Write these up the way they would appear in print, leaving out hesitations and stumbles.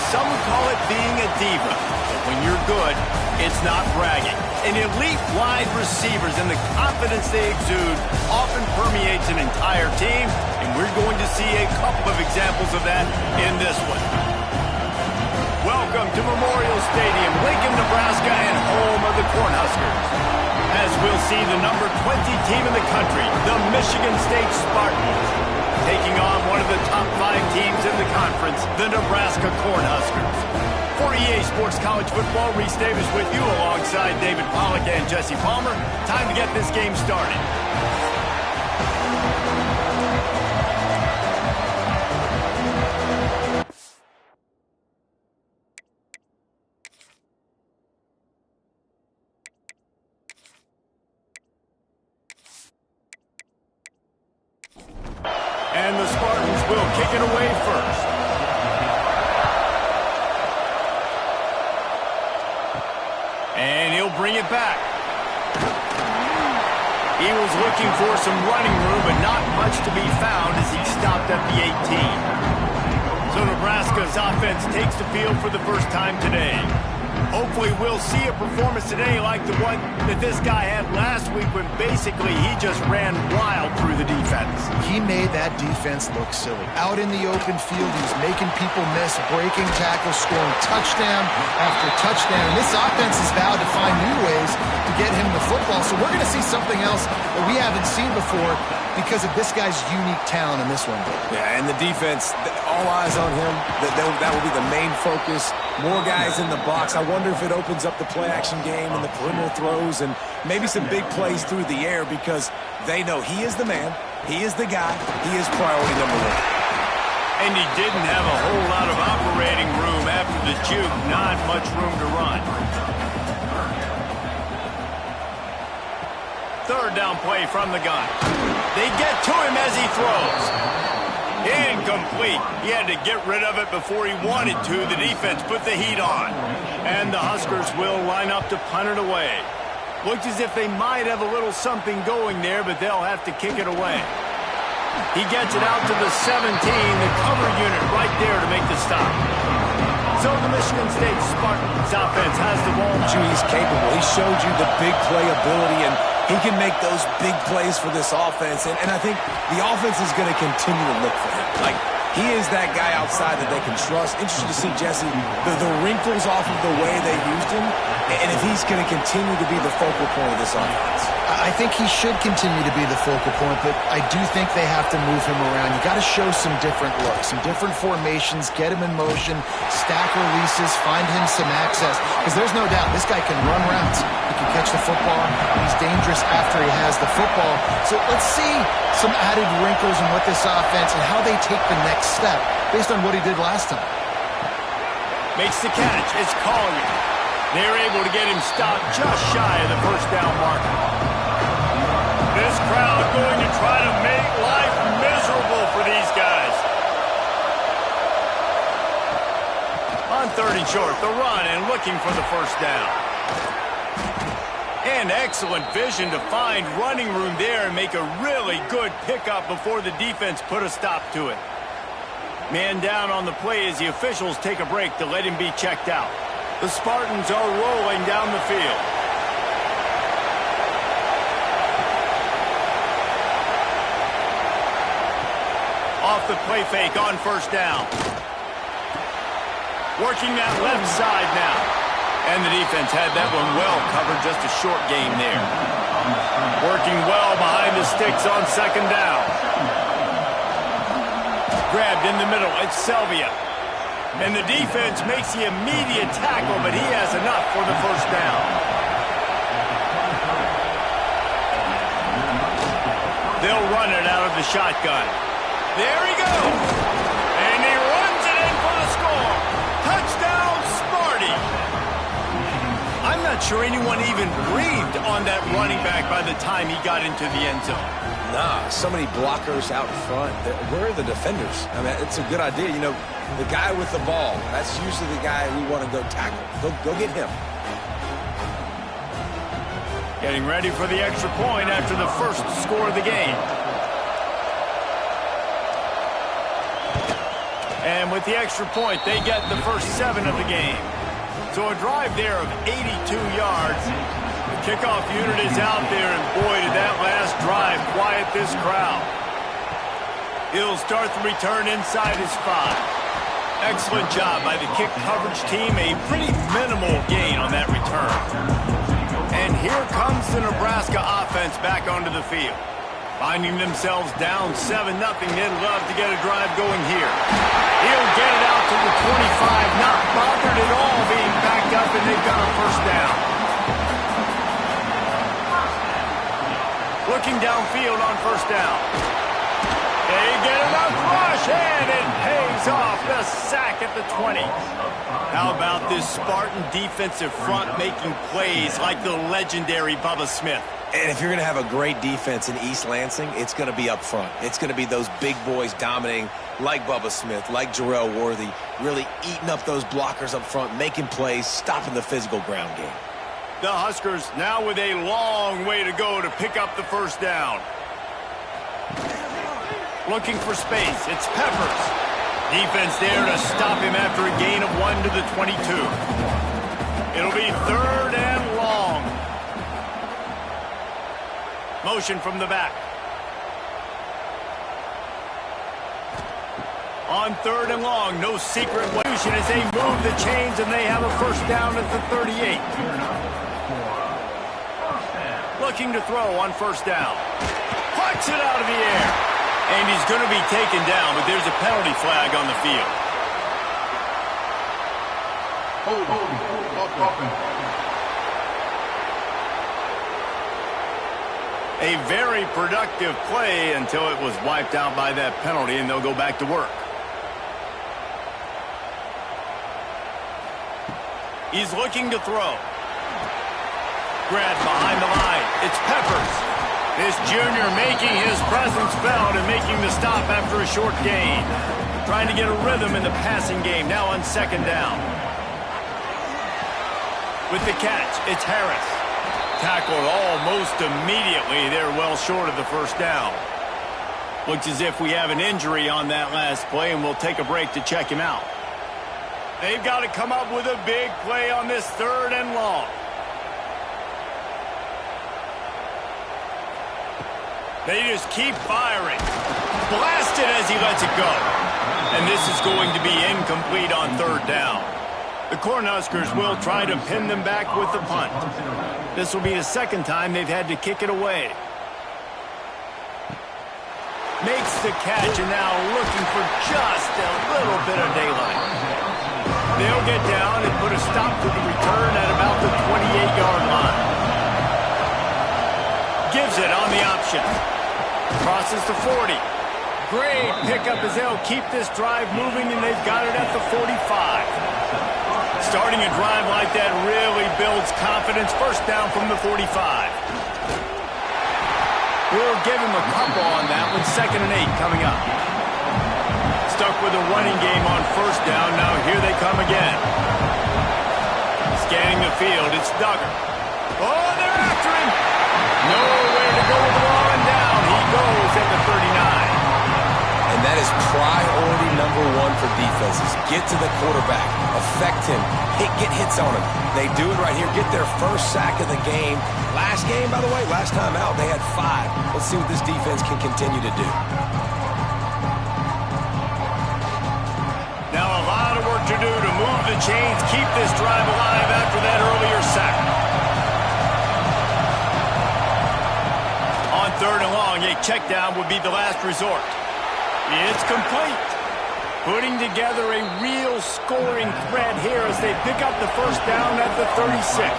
some would call it being a diva. But when you're good, it's not bragging. And elite wide receivers and the confidence they exude often permeates an entire team, and we're going to see a couple of examples of that in this one. Welcome to Memorial Stadium, Lincoln, Nebraska, and home of the Cornhuskers. As we'll see the number 20 team in the country, the Michigan State Spartans, taking on one of the top 5 teams in the conference, the Nebraska Cornhuskers. For EA Sports College Football, Reese Davis with you alongside David Pollack and Jesse Palmer. Time to get this game started. And the Spartans will kick it away first. And he'll bring it back. He was looking for some running room, but not much to be found as he stopped at the 18. So Nebraska's offense takes the field for the first time today. Hopefully we'll see a performance today like the one that this guy had last week when basically he just ran wild through the defense. He made that defense look silly. Out in the open field, he was making people miss, breaking tackles, scoring touchdown after touchdown. And this offense has vowed to find new ways to get him the football. So we're going to see something else that we haven't seen before because of this guy's unique talent in this one. Yeah, and the defense, all eyes on him. That will be the main focus. More guys in the box. I wonder if it opens up the play-action game and the perimeter throws and maybe some big plays through the air because they know he is the man, he is the guy, he is priority number 1. And he didn't have a whole lot of operating room after the juke. Not much room to run. Third down play from the gun. They get to him as he throws. Incomplete. He had to get rid of it before he wanted to. The defense put the heat on. And the Huskers will line up to punt it away. Looks as if they might have a little something going there, but they'll have to kick it away. He gets it out to the 17, the cover unit right there to make the stop. So the Michigan State Spartans offense has the ball. He's capable. He showed you the big play ability, and he can make those big plays for this offense. And I think the offense is going to continue to look for him. Like, he is that guy outside that they can trust. Interesting to see, Jesse, the wrinkles off of the way they used him, and if he's going to continue to be the focal point of this offense. I think he should continue to be the focal point, but I do think they have to move him around. You got to show some different looks, some different formations, get him in motion, stack releases, find him some access. Because there's no doubt this guy can run routes. He can catch the football. He's dangerous after he has the football. So let's see some added wrinkles in what this offense and how they take the next step based on what he did last time. Makes the catch. It's Collier. They're able to get him stopped just shy of the first down marker. This crowd going to try to make life miserable for these guys. On 3rd and short, the run and looking for the first down. And excellent vision to find running room there and make a really good pickup before the defense put a stop to it. Man down on the play as the officials take a break to let him be checked out. The Spartans are rolling down the field. Off the play fake on first down. Working that left side now. And the defense had that one well covered, just a short game there. Working well behind the sticks on 2nd down. Grabbed in the middle, it's Selvia. And the defense makes the immediate tackle, but he has enough for the first down. They'll run it out of the shotgun. There he goes. And he runs it in for the score. Touchdown, Sparty. I'm not sure anyone even breathed on that running back by the time he got into the end zone. Nah, so many blockers out front. Where are the defenders? I mean, it's a good idea. You know, the guy with the ball, that's usually the guy we want to go tackle. Go get him. Getting ready for the extra point after the first score of the game. And with the extra point, they get the first 7 of the game. So a drive there of 82 yards. The kickoff unit is out there, and boy, did that last drive quiet this crowd. He'll start the return inside his 5. Excellent job by the kick coverage team. A pretty minimal gain on that return. And here comes the Nebraska offense back onto the field. Finding themselves down 7-0, they'd love to get a drive going here. He'll get it out to the 25, not bothered at all being backed up, and they've got a first down. Looking downfield on first down. They get enough rush, and it pays off. The sack at the 20. How about this Spartan defensive front making plays like the legendary Bubba Smith? And if you're going to have a great defense in East Lansing, it's going to be up front. It's going to be those big boys dominating like Bubba Smith, like Jarrell Worthy, really eating up those blockers up front, making plays, stopping the physical ground game. The Huskers now with a long way to go to pick up the first down. Looking for space. It's Peppers. Defense there to stop him after a gain of 1 to the 22. It'll be 3rd and long. Motion from the back. On 3rd and long, no secret motion as they move the chains, and they have a first down at the 38. Looking to throw on first down. Puts it out of the air. And he's going to be taken down, but there's a penalty flag on the field. A very productive play until it was wiped out by that penalty, and they'll go back to work. He's looking to throw. Grabbed behind the line. It's Peppers. This junior making his presence felt and making the stop after a short gain. Trying to get a rhythm in the passing game, now on 2nd down. With the catch, it's Harris. Tackled almost immediately. They're well short of the first down. Looks as if we have an injury on that last play, and we'll take a break to check him out. They've got to come up with a big play on this 3rd and long. They just keep firing. Blasted as he lets it go. And this is going to be incomplete on 3rd down. The Cornhuskers will try to pin them back with the punt. This will be the 2nd time they've had to kick it away. Makes the catch, and now looking for just a little bit of daylight. They'll get down and put a stop to the return at about the 28-yard line. Gives it on the option. Crosses the 40. Great pickup as they'll keep this drive moving, and they've got it at the 45. Starting a drive like that really builds confidence. First down from the 45. We'll give him a couple on that with 2nd and 8 coming up. Stuck with a running game on first down. Now here they come again. Scanning the field, it's Duggar. Oh, they're after him. Nowhere to go with the ball, and down he goes at the 39. And that is priority #1 for defenses. Get to the quarterback. Affect him. Get hits on him. They do it right here. Get their first sack of the game. Last game, by the way, last time out, they had 5. Let's see what this defense can continue to do. Now a lot of work to do to move the chains, keep this drive alive after that earlier sack. On 3rd and long, a check down would be the last resort. It's complete. Putting together a real scoring threat here as they pick up the first down at the 36.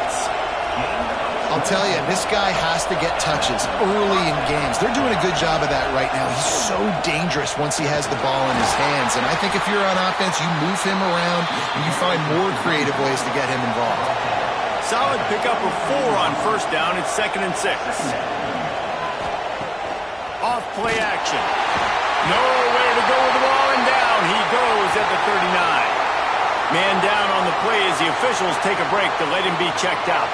I'll tell you, this guy has to get touches early in games. They're doing a good job of that right now. He's so dangerous once he has the ball in his hands. And I think if you're on offense, you move him around and you find more creative ways to get him involved. Solid pickup of 4 on first down. It's 2nd and 6. Off play action. Nowhere to go with the ball, and down he goes at the 39. Man down on the play as the officials take a break to let him be checked out.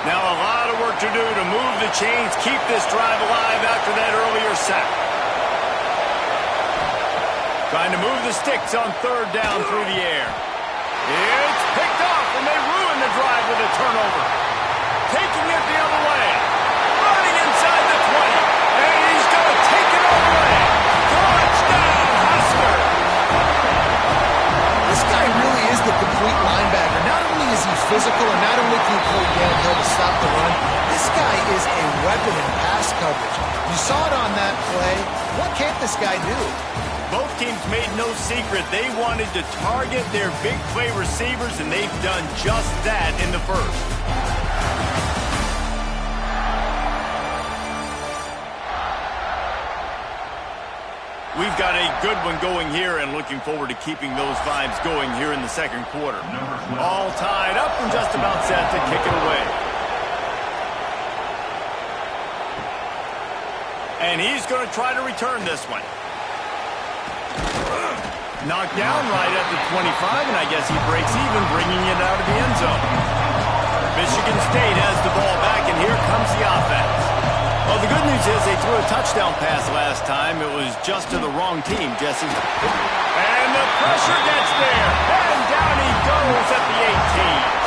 Now a lot of work to do to move the chains, keep this drive alive after that earlier sack. Trying to move the sticks on third down through the air. It's picked off, and they ruin the drive with a turnover. Taking it the other way. Running inside the 20. And he's going to take it all the way. Touchdown, Husker! This guy really is the complete linebacker. Not only is he physical, and not only can he play downhill to stop the run, this guy is a weapon in pass coverage. You saw it on that play. What can't this guy do? Both teams made no secret they wanted to target their big play receivers, and they've done just that in the first. We've got a good one going here, and looking forward to keeping those vibes going here in the second quarter. All tied up and just about set to kick it away. And he's going to try to return this one. Knocked down right at the 25, and I guess he breaks even, bringing it out of the end zone. Michigan State has the ball back, and here comes the offense. Well, the good news is they threw a touchdown pass last time. It was just to the wrong team, Jesse. And the pressure gets there, and down he goes at the 18.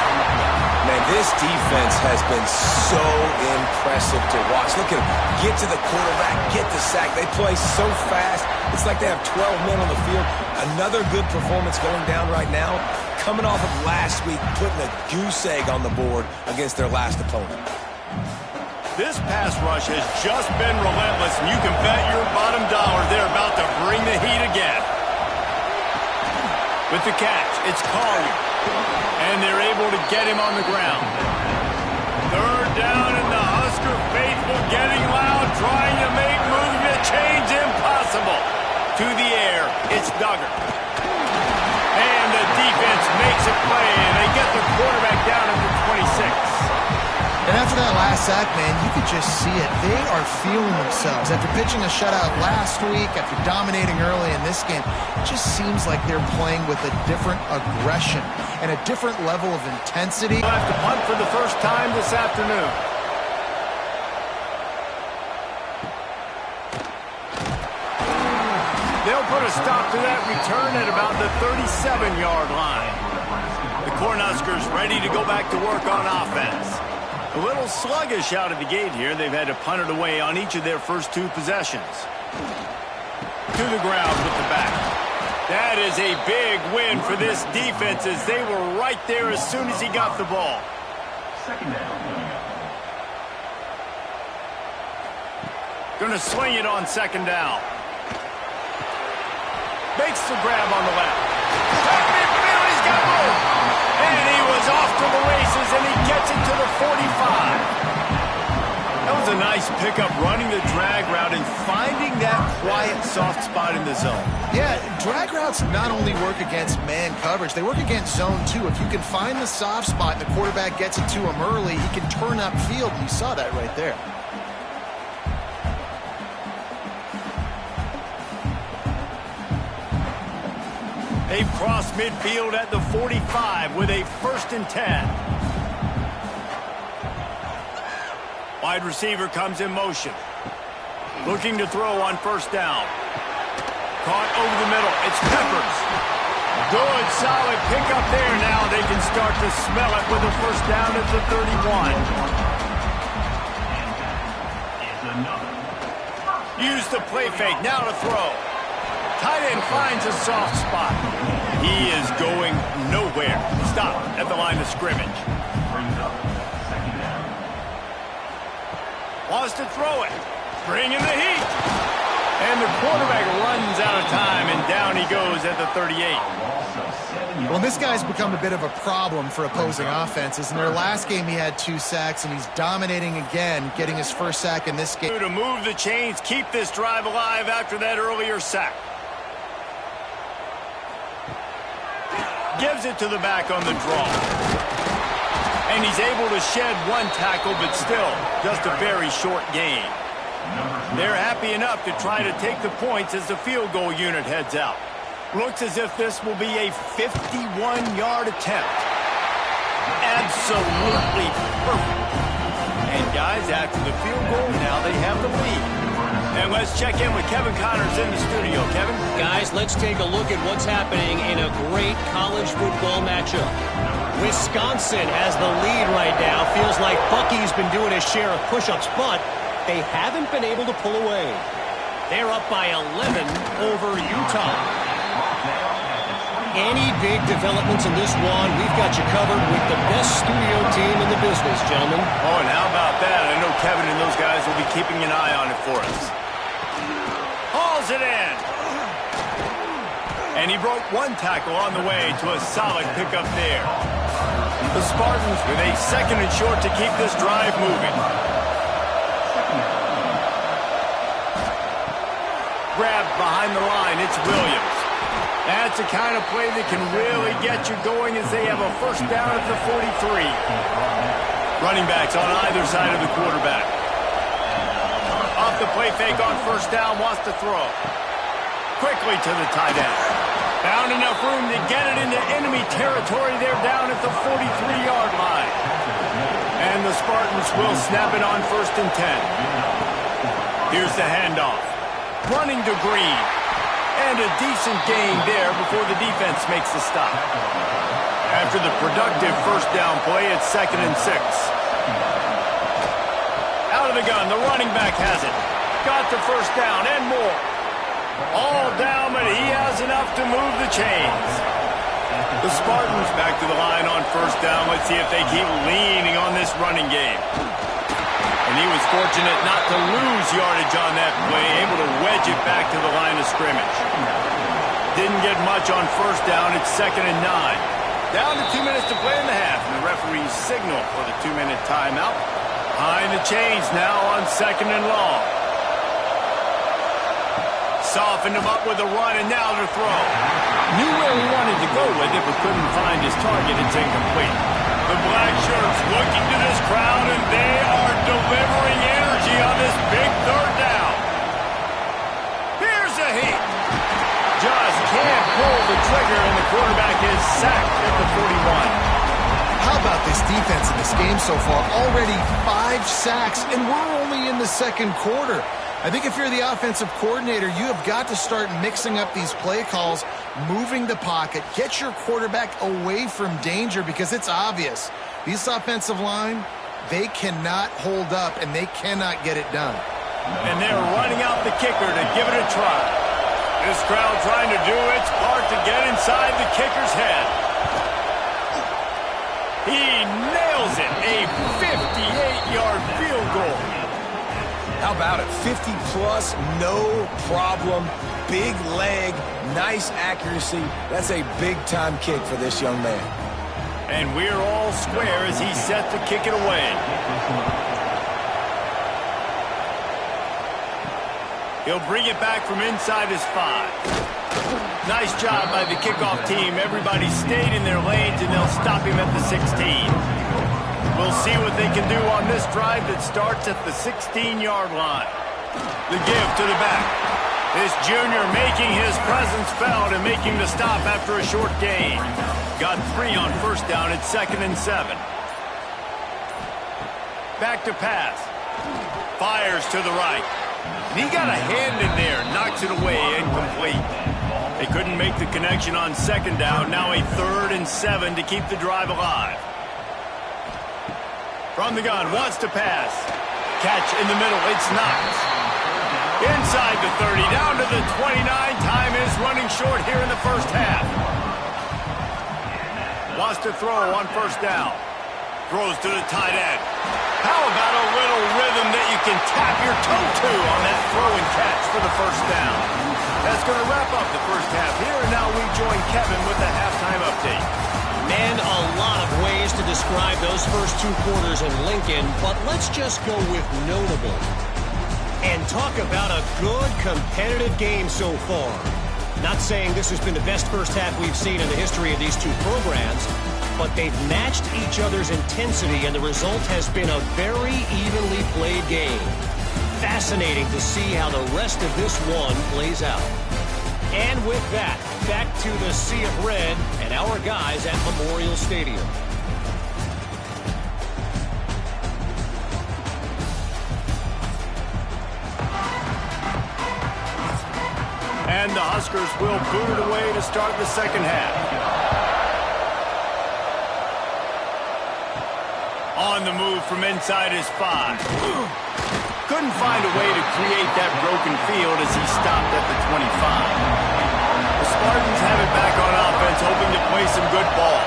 Man, this defense has been so impressive to watch. Look at them. Get to the quarterback, get the sack. They play so fast. It's like they have 12 men on the field. Another good performance going down right now. Coming off of last week, putting a goose egg on the board against their last opponent. This pass rush has just been relentless, and you can bet your bottom dollar they're about to bring the heat again. With the catch, it's Collier. And they're able to get him on the ground. Third down, and the Husker faithful getting loud, trying to make moving the chains impossible. To the air, it's Duggar. And the defense makes a play, and they get the quarterback down at the 26. And after that last sack, man, you could just see it. They are feeling themselves. After pitching a shutout last week, after dominating early in this game, it just seems like they're playing with a different aggression and a different level of intensity. They'll have to punt for the first time this afternoon. They'll put a stop to that return at about the 37-yard line. The Cornhuskers ready to go back to work on offense. A little sluggish out of the gate here. They've had to punt it away on each of their first two possessions. To the ground with the back. That is a big win for this defense, as they were right there as soon as he got the ball. Second down. Going to swing it on second down. Makes the grab on the left. He's got room. And he was off to the races, and he gets it to the 45. That was a nice pickup, running the drag route and finding that quiet, soft spot in the zone. Yeah, drag routes not only work against man coverage, they work against zone too. If you can find the soft spot and the quarterback gets it to him early, he can turn upfield, and you saw that right there. They've crossed midfield at the 45 with a 1st and 10. Wide receiver comes in motion. Looking to throw on first down. Caught over the middle. It's Peppers. Good, solid pickup there. Now they can start to smell it with a first down at the 31. Use the play fake. Now to throw. Tight end finds a soft spot. He is going nowhere. Stop at the line of scrimmage. Wants to throw it. Bring in the heat. And the quarterback runs out of time, and down he goes at the 38. Well, this guy's become a bit of a problem for opposing offenses. In their last game, he had 2 sacks, and he's dominating again, getting his first sack in this game. To move the chains, keep this drive alive after that earlier sack. Gives it to the back on the draw. And he's able to shed 1 tackle, but still just a very short gain. They're happy enough to try to take the points as the field goal unit heads out. Looks as if this will be a 51-yard attempt. Absolutely perfect. And guys, after the field goal, now they have the lead. And let's check in with Kevin Connors in the studio. Kevin? Guys, let's take a look at what's happening in a great college football matchup. Wisconsin has the lead right now. Feels like Bucky's been doing his share of push-ups, but they haven't been able to pull away. They're up by 11 over Utah. Any big developments in this one, we've got you covered with the best studio team in the business, gentlemen. Oh, and how about that? I know Kevin and those guys will be keeping an eye on it for us. Hauls it in. And he broke one tackle on the way to a solid pickup there. The Spartans with a second and short to keep this drive moving. Grabbed behind the line, it's Williams. That's the kind of play that can really get you going as they have a first down at the 43. Running backs on either side of the quarterback. Off the play fake on first down, wants to throw. Quickly to the tight end. Found enough room to get it into enemy territory. They're down at the 43-yard line. And the Spartans will snap it on first and 10. Here's the handoff. Running to Green. And a decent gain there before the defense makes the stop. After the productive first down play, it's second and 6. Out of the gun, the running back has it. Got the first down and more. All down, but he has enough to move the chains. The Spartans back to the line on first down. Let's see if they keep leaning on this running game. And he was fortunate not to lose yardage on that play, able to wedge it back to the line of scrimmage. Didn't get much on first down. It's second and 9. Down to 2 minutes to play in the half, and the referees signal for the 2-minute timeout. Behind the chains now on second and long. Softened him up with a run, and now to throw. Knew where he wanted to go with it, but couldn't find his target. It's incomplete. The black shirts looking to this crowd, and they are delivering energy on this big third down. Here's a heat. Just can't pull the trigger, and the quarterback is sacked at the 41. How about this defense in this game so far? Already 5 sacks, and we're only in the second quarter. I think if you're the offensive coordinator, you have got to start mixing up these play calls, moving the pocket, get your quarterback away from danger, because it's obvious. These offensive line, they cannot hold up, and they cannot get it done. And they're running out the kicker to give it a try. This crowd trying to do its part to get inside the kicker's head. He nails it, a 58-yard field goal. How about it? 50-plus, no problem. Big leg, nice accuracy. That's a big-time kick for this young man. And we're all square as he's set to kick it away. He'll bring it back from inside his 5. Nice job by the kickoff team. Everybody stayed in their lanes, and they'll stop him at the 16. We'll see what they can do on this drive that starts at the 16-yard line. The give to the back. This junior making his presence felt and making the stop after a short gain. Got 3 on first down at second and 7. Back to pass. Fires to the right. And he got a hand in there, knocks it away, incomplete. They couldn't make the connection on second down. Now a 3rd and 7 to keep the drive alive. From the gun, wants to pass. Catch in the middle, it's knocked. Inside the 30, down to the 29. Time is running short here in the first half. Wants to throw on first down. Throws to the tight end. How about a little rhythm that you can tap your toe to on that throw and catch for the first down? That's going to wrap up the first half here, and now we join Kevin with the halftime update. Man, a lot of ways to describe those first 2 quarters in Lincoln, but let's just go with notable. And talk about a good competitive game so far. Not saying this has been the best first half we've seen in the history of these 2 programs, but they've matched each other's intensity, and the result has been a very evenly played game. Fascinating to see how the rest of this one plays out. And with that, back to the Sea of Red and our guys at Memorial Stadium. And the Huskers will boot it away to start the second half. On the move from inside his 5. Couldn't find a way to create that broken field as he stopped at the 25. The Spartans have it back on offense, hoping to play some good ball.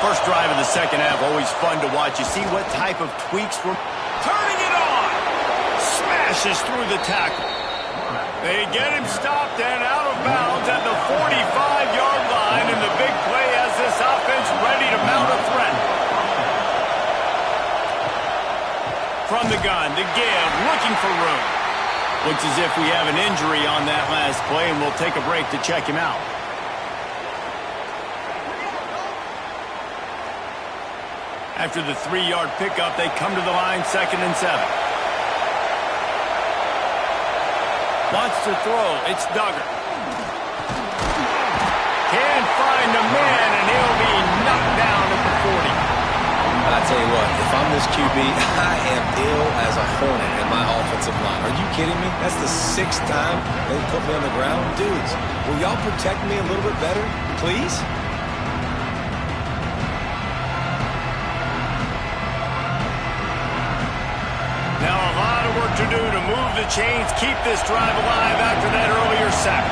First drive of the second half, always fun to watch. You see what type of tweaks were turning it on. Smashes through the tackle. They get him stopped and out of bounds at the 45-yard line, and the big play has this offense ready to mount a threat. From the gun, to give, looking for room. Looks as if we have an injury on that last play, and we'll take a break to check him out. After the 3-yard pickup, they come to the line, 2nd and 7. Wants to throw. It's Duggar. Can't find a man, and he'll be knocked down at the 40. I tell you what, if I'm this QB, I am ill as a hornet in my offensive line. Are you kidding me? That's the 6th time they put me on the ground. Dudes, will y'all protect me a little bit better, please? Now a lot of work to do to move the chains, keep this drive alive after that earlier sack.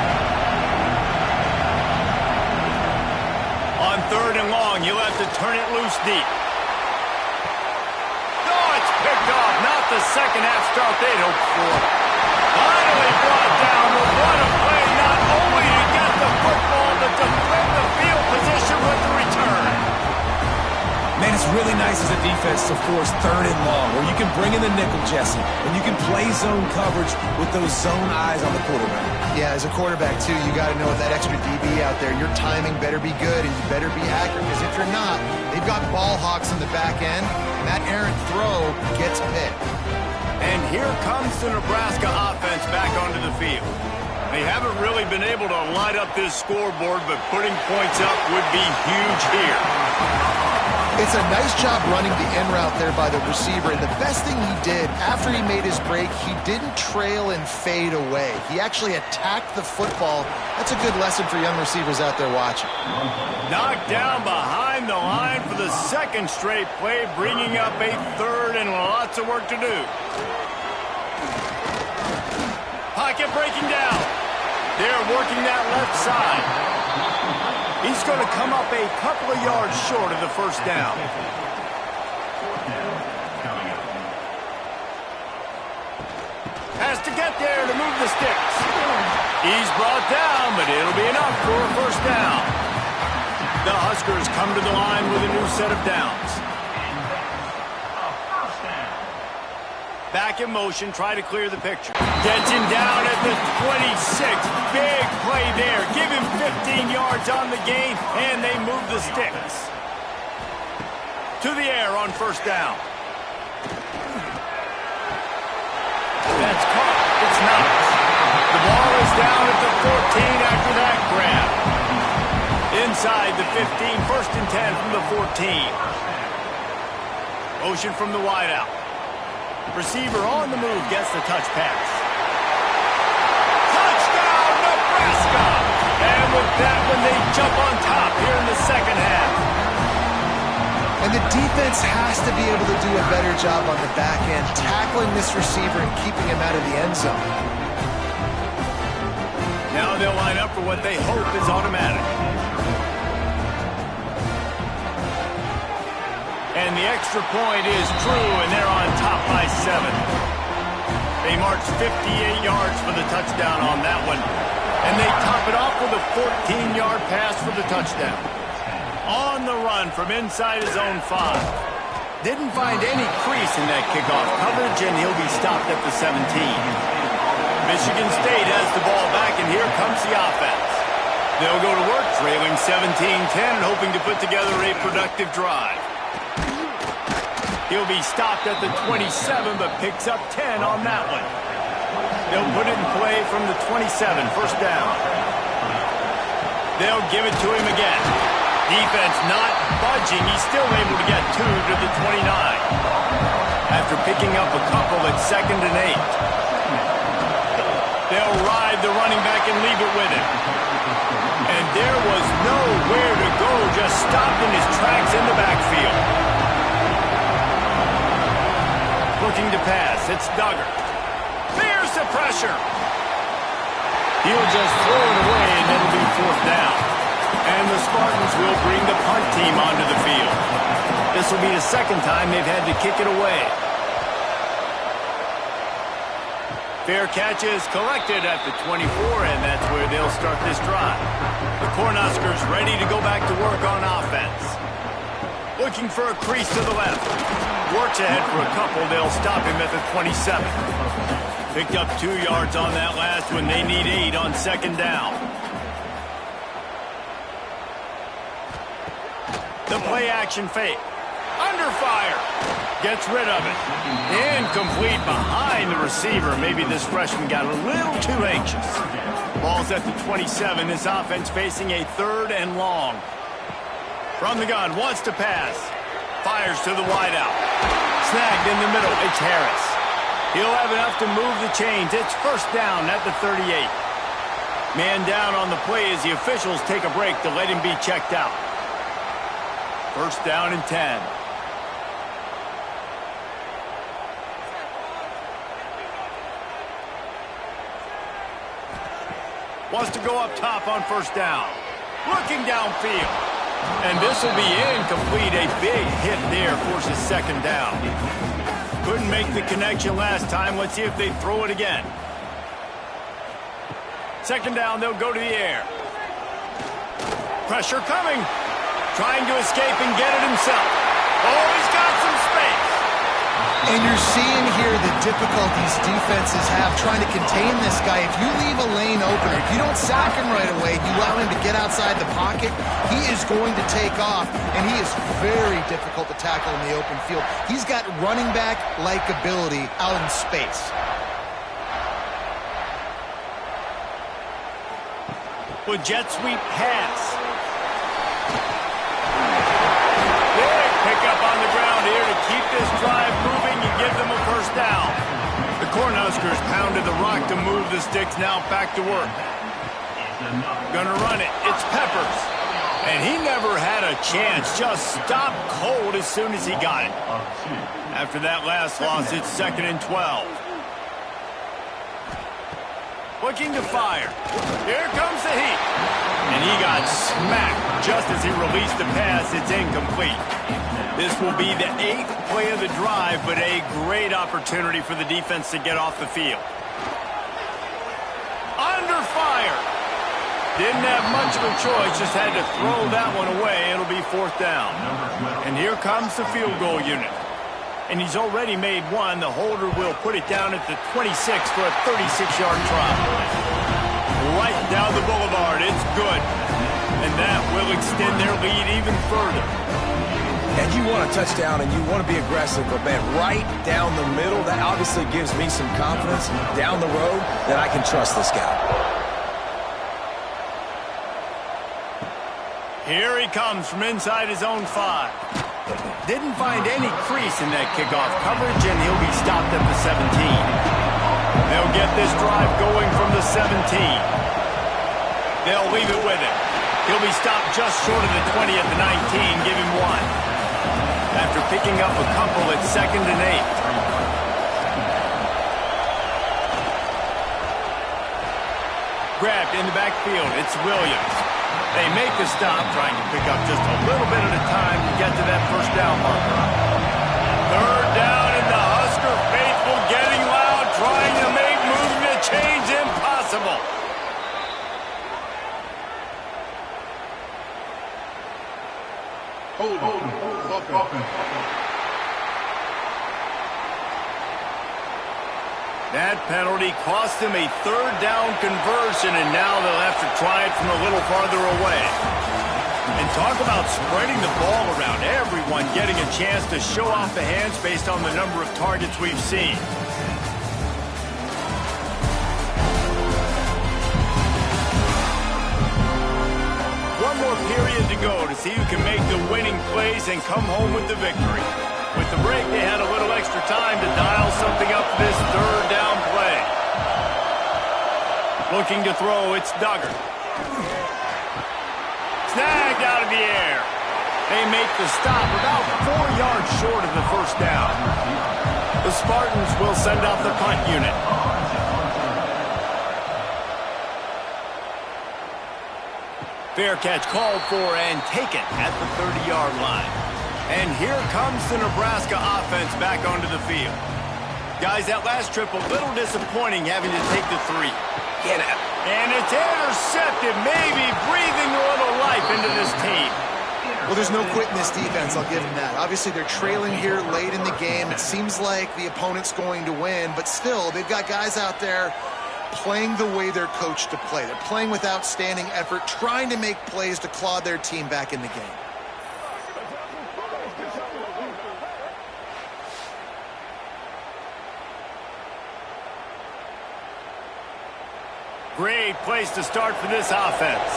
On 3rd and long, he'll have to turn it loose deep. Oh, it's picked off. Not the second half start they'd hoped for. Finally brought down, but what a play, not only to get the football, but to flip the field position with the return. Man, it's really nice as a defense to force 3rd and long, where you can bring in the nickel, Jesse, and you can play zone coverage with those zone eyes on the quarterback. Yeah, as a quarterback, too, you got to know with that extra DB out there, your timing better be good and you better be accurate, because if you're not, they've got ball hawks in the back end, and that errant throw gets picked. And here comes the Nebraska offense back onto the field. They haven't really been able to light up this scoreboard, but putting points up would be huge here. It's a nice job running the in route there by the receiver, and the best thing he did after he made his break, he didn't trail and fade away. He actually attacked the football. That's a good lesson for young receivers out there watching. Knocked down behind the line for the 2nd straight play, bringing up a 3rd and lots of work to do. Pocket breaking down. They're working that left side. He's going to come up a couple of yards short of the first down. Has to get there to move the sticks. He's brought down, but it'll be enough for a first down. The Huskers come to the line with a new set of downs. Back in motion, try to clear the picture. Gets him down at the 26. Big play there. Give him 15 yards on the gain, and they move the sticks. To the air on first down. That's caught. It's not. The ball is down at the 14 after that grab. Inside the 15, 1st and 10 from the 14. Motion from the wideout. Receiver on the move gets the touch pass. Touchdown, Nebraska! And with that one, they jump on top here in the second half. And the defense has to be able to do a better job on the back end, tackling this receiver and keeping him out of the end zone. Now they'll line up for what they hope is automatic. And the extra point is true, and they're on top by 7. They march 58 yards for the touchdown on that one. And they top it off with a 14-yard pass for the touchdown. On the run from inside his own 5. Didn't find any crease in that kickoff coverage, and he'll be stopped at the 17. Michigan State has the ball back, and here comes the offense. They'll go to work, trailing 17-10, and hoping to put together a productive drive. He'll be stopped at the 27, but picks up 10 on that one. They'll put it in play from the 27, first down. They'll give it to him again. Defense not budging. He's still able to get 2 to the 29. After picking up a couple at 2nd and 8. They'll ride the running back and leave it with him. And there was nowhere to go, just stopped in his tracks in the backfield. Looking to pass, it's Duggar. Fears the pressure. He'll just throw it away, and it'll be 4th down. And the Spartans will bring the punt team onto the field. This will be the 2nd time they've had to kick it away. Fair catch is collected at the 24, and that's where they'll start this drive. The Cornhuskers ready to go back to work on offense. Looking for a crease to the left. Works ahead for a couple. They'll stop him at the 27. Picked up 2 yards on that last one. They need 8 on 2nd down. The play action fake. Under fire. Gets rid of it. Incomplete behind the receiver. Maybe this freshman got a little too anxious. Ball's at the 27. This offense facing a 3rd and long. From the gun, wants to pass. Fires to the wideout. Snagged in the middle. It's Harris. He'll have enough to move the chains. It's 1st down at the 38. Man down on the play as the officials take a break to let him be checked out. 1st down and 10. Wants to go up top on 1st down. Looking downfield. And this will be incomplete. A big hit there forces 2nd down. Couldn't make the connection last time. Let's see if they throw it again. 2nd down, they'll go to the air. Pressure coming. Trying to escape and get it himself. Oh, he's got some space. And you're seeing here the difficulties defenses have trying to contain this guy. If you leave a lane open, if you don't sack him right away, you allow him to get outside the pocket, he is going to take off, and he is very difficult to tackle in the open field. He's got running back-like ability out in space. With jet sweep pass. Big pickup on the ground here to keep this drive moving and give them a 1st down. The Cornhuskers pounded the rock to move the sticks, now back to work. Gonna run it. It's Peppers. And he never had a chance. Just stopped cold as soon as he got it. After that last loss, it's 2nd and 12. Looking to fire. Here comes the heat. And he got smacked just as he released the pass. It's incomplete. This will be the 8th play of the drive, but a great opportunity for the defense to get off the field. Under fire. Didn't have much of a choice, just had to throw that one away. It'll be 4th down. And here comes the field goal unit. And he's already made one. The holder will put it down at the 26 for a 36-yard try. Right down the boulevard. It's good. And that will extend their lead even further. And you want a touchdown and you want to be aggressive, but man, right down the middle, that obviously gives me some confidence down the road that I can trust this guy. Here he comes from inside his own 5. Didn't find any crease in that kickoff coverage, and he'll be stopped at the 17. They'll get this drive going from the 17. They'll leave it with him. He'll be stopped just short of the 20 at the 19. Give him 1. After picking up a couple, it's 2nd and 8. Grabbed in the backfield. It's Williams. They make a stop, trying to pick up just a little bit at a time to get to that 1st down marker. 3rd down, and the Husker faithful getting loud, trying to make moving the chains impossible. That penalty cost him a 3rd down conversion, and now they'll have to try it from a little farther away. And talk about spreading the ball around. Everyone getting a chance to show off the hands based on the number of targets we've seen. One more period to go to see who can make the winning plays and come home with the victory. With the break, they had a little extra time to dial something up for this 3rd down play. Looking to throw, it's Duggar. Snagged out of the air. They make the stop about 4 yards short of the first down. The Spartans will send out the punt unit. Fair catch called for and taken at the 30-yard line. And here comes the Nebraska offense back onto the field. Guys, that last trip a little disappointing having to take the 3. And it's intercepted, maybe breathing a little life into this team. Well, there's no quitting this defense, I'll give them that. Obviously, they're trailing here late in the game. It seems like the opponent's going to win, but still, they've got guys out there playing the way they're coached to play. They're playing with outstanding effort, trying to make plays to claw their team back in the game. Great place to start for this offense.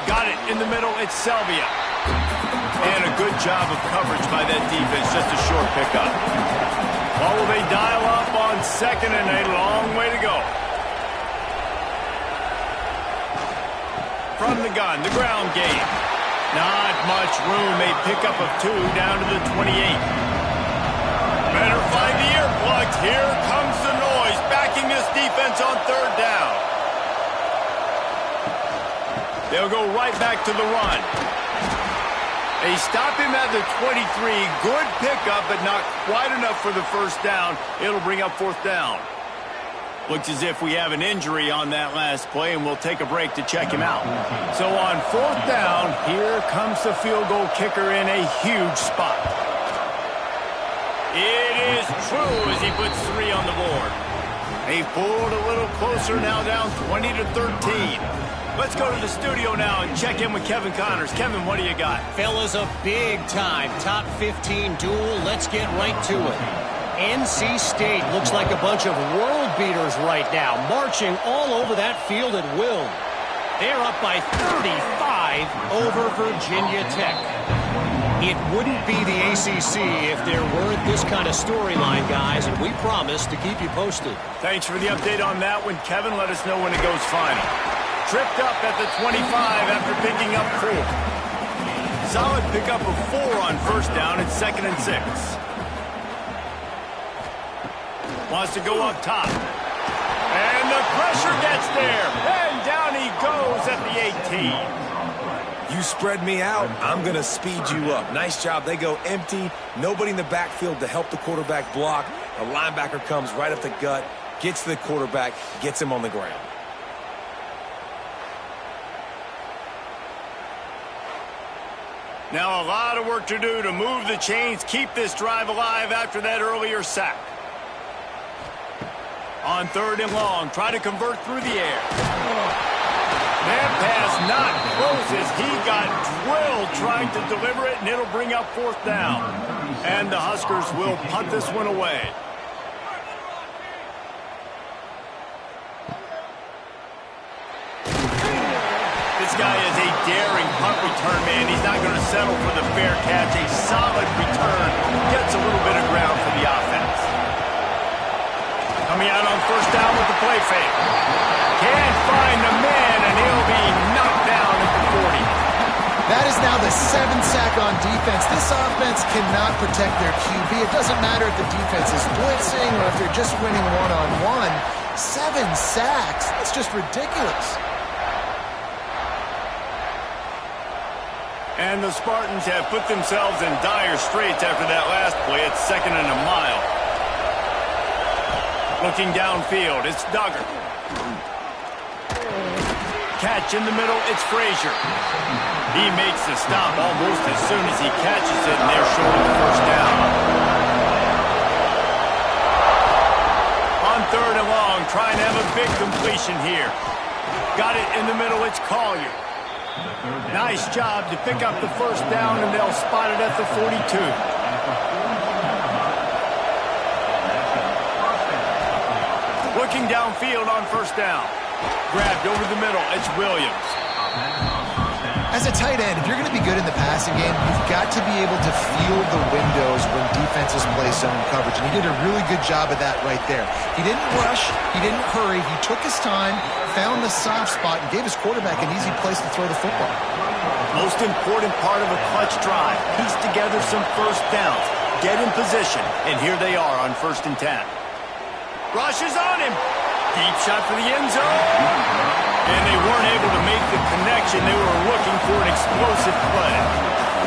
Got it in the middle, it's Selvia. And a good job of coverage by that defense, just a short pickup. Well, will they dial up on second and a long way to go? From the gun, the ground game. Not much room, a pickup of 2 down to the 28. Better find the earplugs. Here comes the noise, backing this defense on third down. They'll go right back to the run. They stop him at the 23. Good pickup, but not quite enough for the first down. It'll bring up fourth down. Looks as if we have an injury on that last play, and we'll take a break to check him out. So on fourth down, here comes the field goal kicker in a huge spot. It is true as he puts 3 on the board. They pulled a little closer, now down 20-13. Let's go to the studio now and check in with Kevin Connors. Kevin, what do you got? Fellas, a big-time top 15 duel. Let's get right to it. NC State looks like a bunch of world beaters right now, marching all over that field at will. They're up by 35 over Virginia Tech. It wouldn't be the ACC if there weren't this kind of storyline, guys, and we promise to keep you posted. Thanks for the update on that one, Kevin. Let us know when it goes final. Tripped up at the 25 after picking up 4. Solid pickup of 4 on first down. It's 2nd and 6. Wants to go up top. And the pressure gets there. And down he goes at the 18. You spread me out, I'm going to speed you up. Nice job. They go empty. Nobody in the backfield to help the quarterback block. The linebacker comes right up the gut, gets to the quarterback, gets him on the ground. Now a lot of work to do to move the chains, keep this drive alive after that earlier sack. On 3rd and long, try to convert through the air. That pass not close as he got drilled trying to deliver it, and it'll bring up 4th down. And the Huskers will punt this one away. This guy is a daring punt return man. He's not going to settle for the fair catch. A solid return. Gets a little bit of ground for the offense. Coming out on first down with the play fake. Can't find the man, and he'll be knocked down at the 40. That is now the 7th sack on defense. This offense cannot protect their QB. It doesn't matter if the defense is blitzing or if they're just winning one-on-one. 7 sacks. That's just ridiculous. And the Spartans have put themselves in dire straits after that last play. It's 2nd and a mile. Looking downfield, it's Duggar. Catch in the middle, it's Frazier. He makes the stop almost as soon as he catches it, and they're short of the first down. On 3rd and long, trying to have a big completion here. Got it in the middle, it's Collier. Nice job to pick up the first down, and they'll spot it at the 42. Looking downfield on first down. Grabbed over the middle. It's Williams. As a tight end, if you're going to be good in the passing game, you've got to be able to feel the windows when defenses play zone coverage. And he did a really good job of that right there. He didn't rush. He didn't hurry. He took his time, found the soft spot, and gave his quarterback an easy place to throw the football. Most important part of a clutch drive. Piece together some first downs. Get in position. And here they are on 1st and 10. Rushes on him. Deep shot for the end zone. And they weren't able to make the connection. They were looking for an explosive play.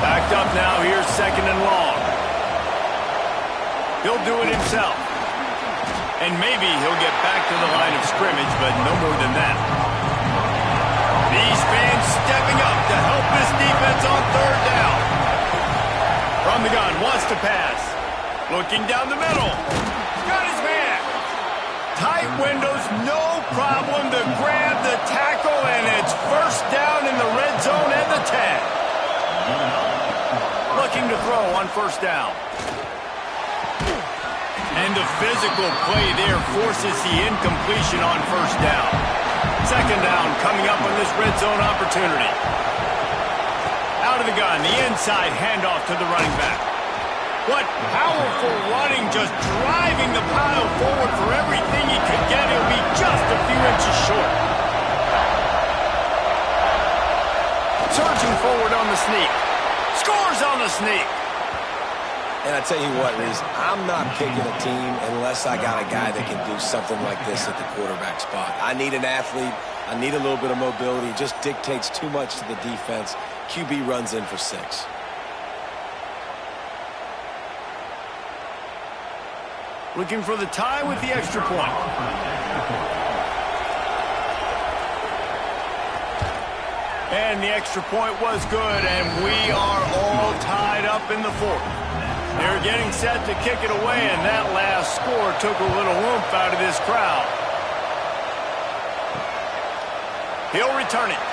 Backed up now. Here's 2nd and long. He'll do it himself. And maybe he'll get back to the line of scrimmage, but no more than that. These fans stepping up to help this defense on 3rd down. From the gun, wants to pass. Looking down the middle. Got his man. Tight windows, no problem to grab the tackle, and it's 1st down in the red zone at the 10. Looking to throw on 1st down. And the physical play there forces the incompletion on 1st down. 2nd down coming up on this red zone opportunity. Out of the gun, the inside handoff to the running back. What powerful running, just driving the pile forward for everything he could get. He'll be just a few inches short. Surging forward on the sneak. Scores on the sneak. And I tell you what, Reese, I'm not picking a team unless I got a guy that can do something like this at the quarterback spot. I need an athlete. I need a little bit of mobility. It just dictates too much to the defense. QB runs in for 6. Looking for the tie with the extra point. And the extra point was good, and we are all tied up in the 4th. They're getting set to kick it away, and that last score took a little oomph out of this crowd. He'll return it.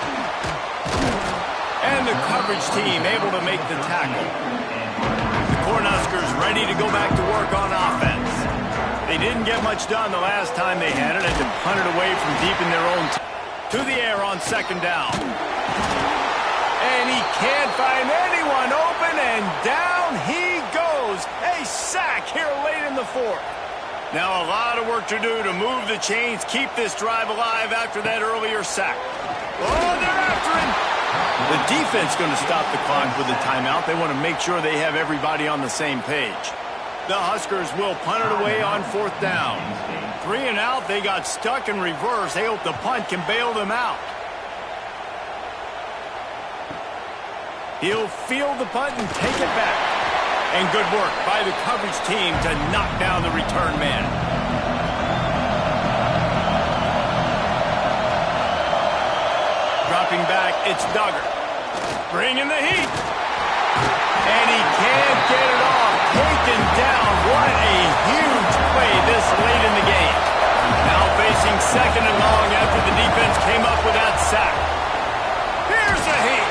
And the coverage team able to make the tackle. The Cornhuskers ready to go back to work on offense. They didn't get much done the last time they had it, and to punt it away from deep in their own to the air on 2nd down. And he can't find anyone open, and down he goes. A sack here late in the 4th. Now a lot of work to do to move the chains, keep this drive alive after that earlier sack. Oh, they're after him. The defense going to stop the clock with a timeout. They want to make sure they have everybody on the same page. The Huskers will punt it away on 4th down. 3 and out. They got stuck in reverse. They hope the punt can bail them out. He'll field the punt and take it back. And good work by the coverage team to knock down the return man. Dropping back, it's Duggar. Bringing the heat. And he can't get it off. Taken down. What a huge play this late in the game. Now facing 2nd and long after the defense came up with that sack. Here's the heat.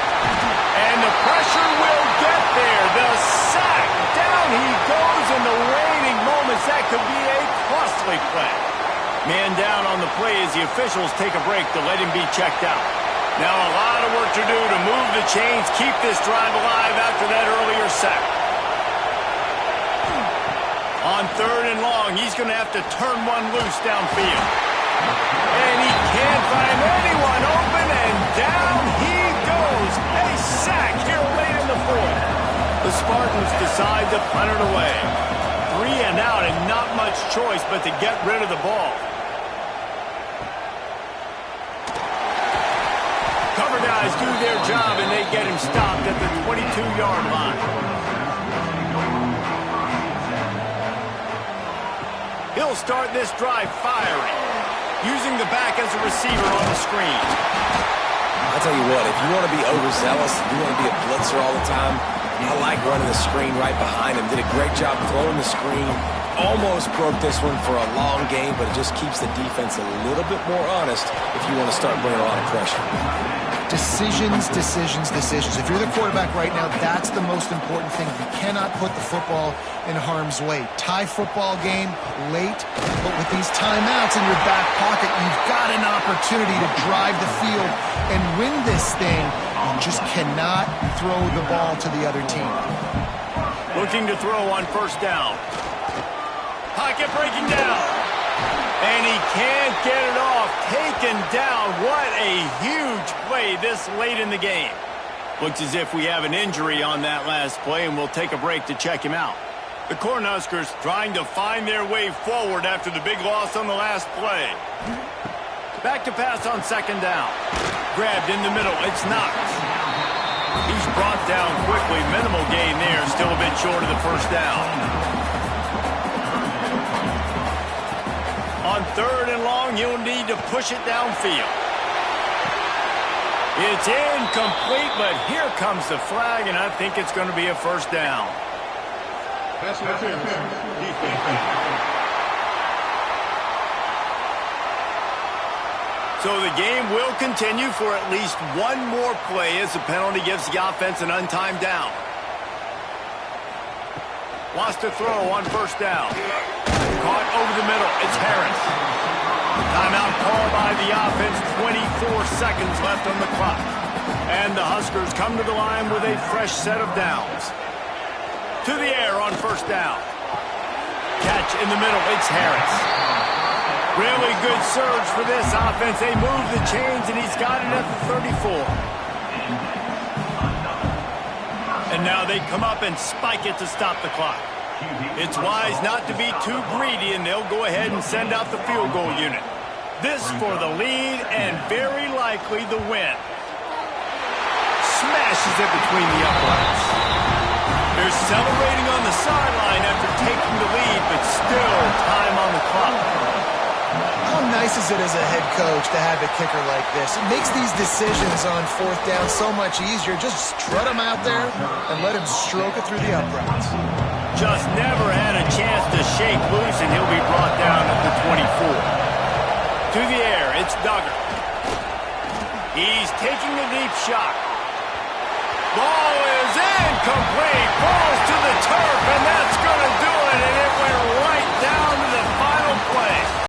And the pressure will get there. The sack. Down he goes in the waning moments. That could be a costly play. Man down on the play as the officials take a break to let him be checked out. Now a lot of work to do to move the chains, keep this drive alive after that earlier sack. On 3rd and long, he's going to have to turn one loose downfield. And he can't find anyone open, and down he goes. A sack here late in the 4th. The Spartans decide to punt it away. 3 and out, and not much choice but to get rid of the ball. Cover guys do their job, and they get him stopped at the 22-yard line. He'll start this drive firing, using the back as a receiver on the screen. I'll tell you what, if you want to be overzealous, if you want to be a blitzer all the time, I like running the screen right behind him. Did a great job throwing the screen. Almost broke this one for a long game, but it just keeps the defense a little bit more honest if you want to start bringing a lot of pressure. Decisions, decisions, decisions. If you're the quarterback right now, that's the most important thing. You cannot put the football in harm's way. Tie football game late, but with these timeouts in your back pocket, you've got an opportunity to drive the field and win this thing. You just cannot throw the ball to the other team. Looking to throw on first down. Pocket breaking down. And he can't get it off. Taken down. What a huge play this late in the game. Looks as if we have an injury on that last play, and we'll take a break to check him out. The Cornhuskers trying to find their way forward after the big loss on the last play. Back to pass on second down. Grabbed in the middle. It's Knox. He's brought down quickly. Minimal gain there. Still a bit short of the first down. On third and long, you'll need to push it downfield. It's incomplete, but here comes the flag, and I think it's going to be a first down. So the game will continue for at least one more play as the penalty gives the offense an untimed down. Wants to throw on first down. Caught over the middle. It's Harris. Timeout called by the offense. 24 seconds left on the clock. And the Huskers come to the line with a fresh set of downs. To the air on first down. Catch in the middle. It's Harris. Really good surge for this offense. They move the chains, and he's got it at the 34. And now they come up and spike it to stop the clock. It's wise not to be too greedy, and they'll go ahead and send out the field goal unit. This for the lead and very likely the win. Smashes it between the uprights. They're celebrating on the sideline after taking the lead, but still time on the clock. How nice is it as a head coach to have a kicker like this? It makes these decisions on fourth down so much easier. Just strut him out there and let him stroke it through the uprights. Just never had a chance to shake loose, and he'll be brought down at the 24. To the air, it's Duggar. He's taking a deep shot. Ball is in.